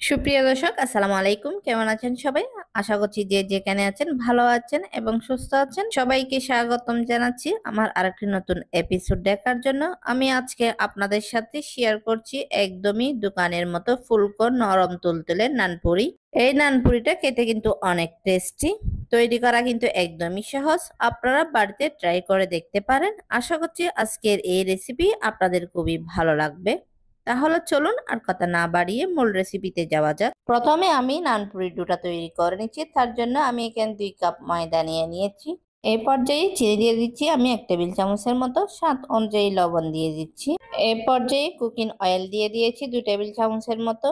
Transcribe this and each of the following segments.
সুপ্রিয় দর্শক, আসসালামু আলাইকুম। কেমন আছেন সবাই? আশা করছি যে যেখানে আছেন ভালো আছেন এবং সুস্থ আছেন। সবাইকে স্বাগতম জানাচ্ছি আমার আরেকটি নতুন এপিসোড দেখার জন্য। আমি আজকে আপনাদের সাথে শেয়ার করছি একদমই দোকানের মতো ফুলকো নরম তুলতুলে নানপুরি। এই নানপুরিটা খেতে কিন্তু অনেক টেস্টি। তৈরি করা কিন্তু একদমই সহজ। আপনারা বাড়িতে ট্রাই করে দেখতে পারেন। আশা করছি আজকের এই রেসিপি আপনাদের খুবই ভালো লাগবে। তাহলে চলুন আর কথা না বাড়িয়ে মূল রেসিপিতে যাওয়া যাক। প্রথমে আমি নানপুরি ডোটা তৈরি করে নিচ্ছি। তার জন্য আমি এখানে 2 কাপ ময়দা নিয়ে নিয়েছি। এই পর্যায়ে চিনি দিয়ে দিচ্ছি আমি 1 টেবিল চামচের মতো, স্বাদ অনুযায়ী লবণ দিয়ে দিচ্ছি। এই পর্যায়ে কুকিং অয়েল দিয়ে দিয়েছি 2 টেবিল চামচের মতো।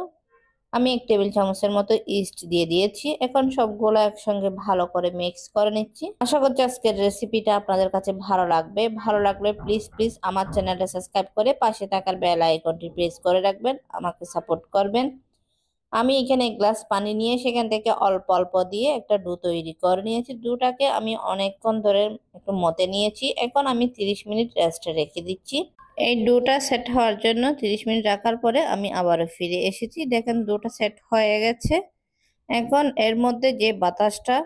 আমি 1 টেবিল চামচের মতো ইস্ট দিয়ে দিয়েছি। এখন সবগুলো একসঙ্গে ভালো করে মিক্স করে নিচ্ছি। আশা করছি আজকের রেসিপিটা আপনাদের কাছে ভালো লাগবে। ভালো লাগলে প্লিজ প্লিজ আমার চ্যানেলটা সাবস্ক্রাইব করে পাশে থাকার বেল আইকনটি প্রেস করে রাখবেন, আমাকে সাপোর্ট করবেন। আমি এখানে 1 গ্লাস পানি নিয়ে সেখান থেকে অল্প অল্প দিয়ে একটা ডো তৈরি করে নিয়েছি। ডোটাকে আমি অনেকক্ষণ ধরে একটু মতে নিয়েছি। এখন আমি 30 মিনিট রেস্টে রেখে দিচ্ছি। এই ডোটা সেট হওয়ার জন্য 30 মিনিট রাখার পরে আমি আবারও ফিরে এসেছি। দেখেন ডোটা সেট হয়ে গেছে। এখন এর মধ্যে যে বাতাসটা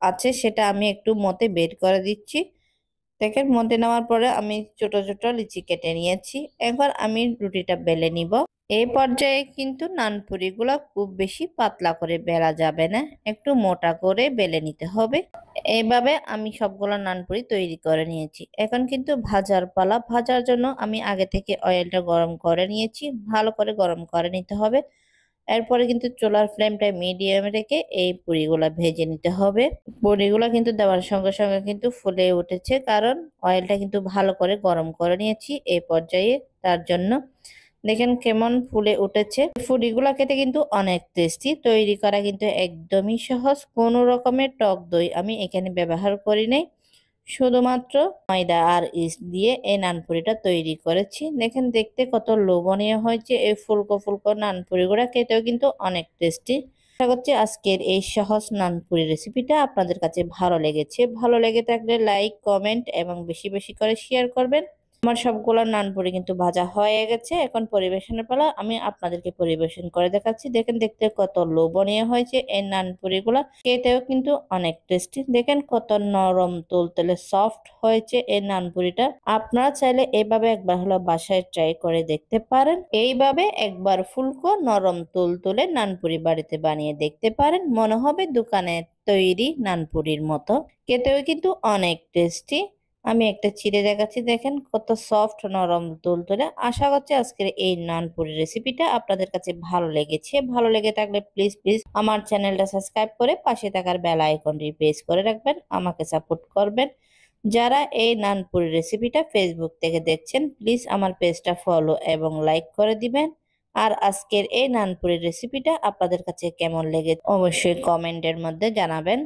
আছে সেটা আমি একটু মতে বের করে দিচ্ছি। দেখেন মতে নেওয়ার পরে আমি ছোট ছোট লিচি কেটে নিয়েছি। এবার আমি রুটিটা বেলে নিব। এই পর্যায়ে কিন্তু নানপুরিগুলো খুব বেশি পাতলা করে বেলা যাবে না, একটু মোটা করে বেলে নিতে হবে। এইভাবে আমি সবগুলো নানপুরি তৈরি করে নিয়েছি। এখন কিন্তু ভাজার পালা। ভাজার জন্য আমি আগে থেকে অয়েলটা গরম করে নিয়েছি, ভালো করে গরম করে নিতে হবে। এরপরে কিন্তু চুলার ফ্লেমটা মিডিয়ামে রেখে এই পুরিগুলা ভেজে নিতে হবে। পুরিগুলা কিন্তু দেওয়ার সঙ্গে সঙ্গে কিন্তু ফুলে উঠেছে, কারণ অয়েলটা কিন্তু ভালো করে গরম করে নিয়েছি এই পর্যায়ে। তার জন্য দেখেন কেমন ফুলে উঠেছে। পুরিগুলা খেতে কিন্তু অনেক টেস্টি। তৈরি করা কিন্তু একদমই সহজ। কোনো রকমের টক দই আমি এখানে ব্যবহার করি নাই, শুধুমাত্র ময়দা আর ইস্ট দিয়ে এই নানপুরিটা তৈরি করেছি। দেখেন দেখতে কত লোভনীয় হয়েছে এই ফুলকো ফুলকো নানপুরিগুলা, খেতেও কিন্তু অনেক টেস্টি। আশা করছি আজকের এই সহজ নানপুরি রেসিপিটা আপনাদের কাছে ভালো লেগেছে। ভালো লেগে থাকলে লাইক, কমেন্ট এবং বেশি বেশি করে শেয়ার করবেন। আমার সবগুলো নানপুরি কিন্তু ভাজা হয়ে গেছে। এখন পরিবেশনের পালা। আমি আপনাদেরকে পরিবেশন করে দেখাচ্ছি। দেখেন দেখতে কত লোভনীয় হয়েছে এই নানপুরিগুলা, খেতেও কিন্তু অনেক টেস্টি। দেখেন কত নরম তুলতুলে সফট হয়েছে এই নানপুরিটা। আপনারা চাইলে এইভাবে একবার হলো বাসায় ট্রাই করে দেখতে পারেন। এইভাবে একবার ফুলকো নরম তুলতুলে নানপুরি বাড়িতে বানিয়ে দেখতে পারেন। মনে হবে দোকানে তৈরি নানপুরির মতো। খেতেও কিন্তু অনেক টেস্টি। আমি একটা ছিঁড়ে দেখাচ্ছি। দেখেন কত সফট নরম তুলতুলে। আশা করছি আজকের এই নানপুরি রেসিপিটা আপনাদের কাছে ভালো লেগেছে। ভালো লেগে থাকলে প্লিজ প্লিজ আমার চ্যানেলটা সাবস্ক্রাইব করে পাশে থাকার বেল আইকনটি প্রেস করে রাখবেন, আমাকে সাপোর্ট করবেন। যারা এই নানপুরি রেসিপিটা ফেসবুক থেকে দেখছেন প্লিজ আমার পেজটা ফলো এবং লাইক করে দিবেন। আর আজকের এই নানপুরি রেসিপিটা আপনাদের কাছে কেমন লেগেছে অবশ্যই কমেন্টের মধ্যে জানাবেন।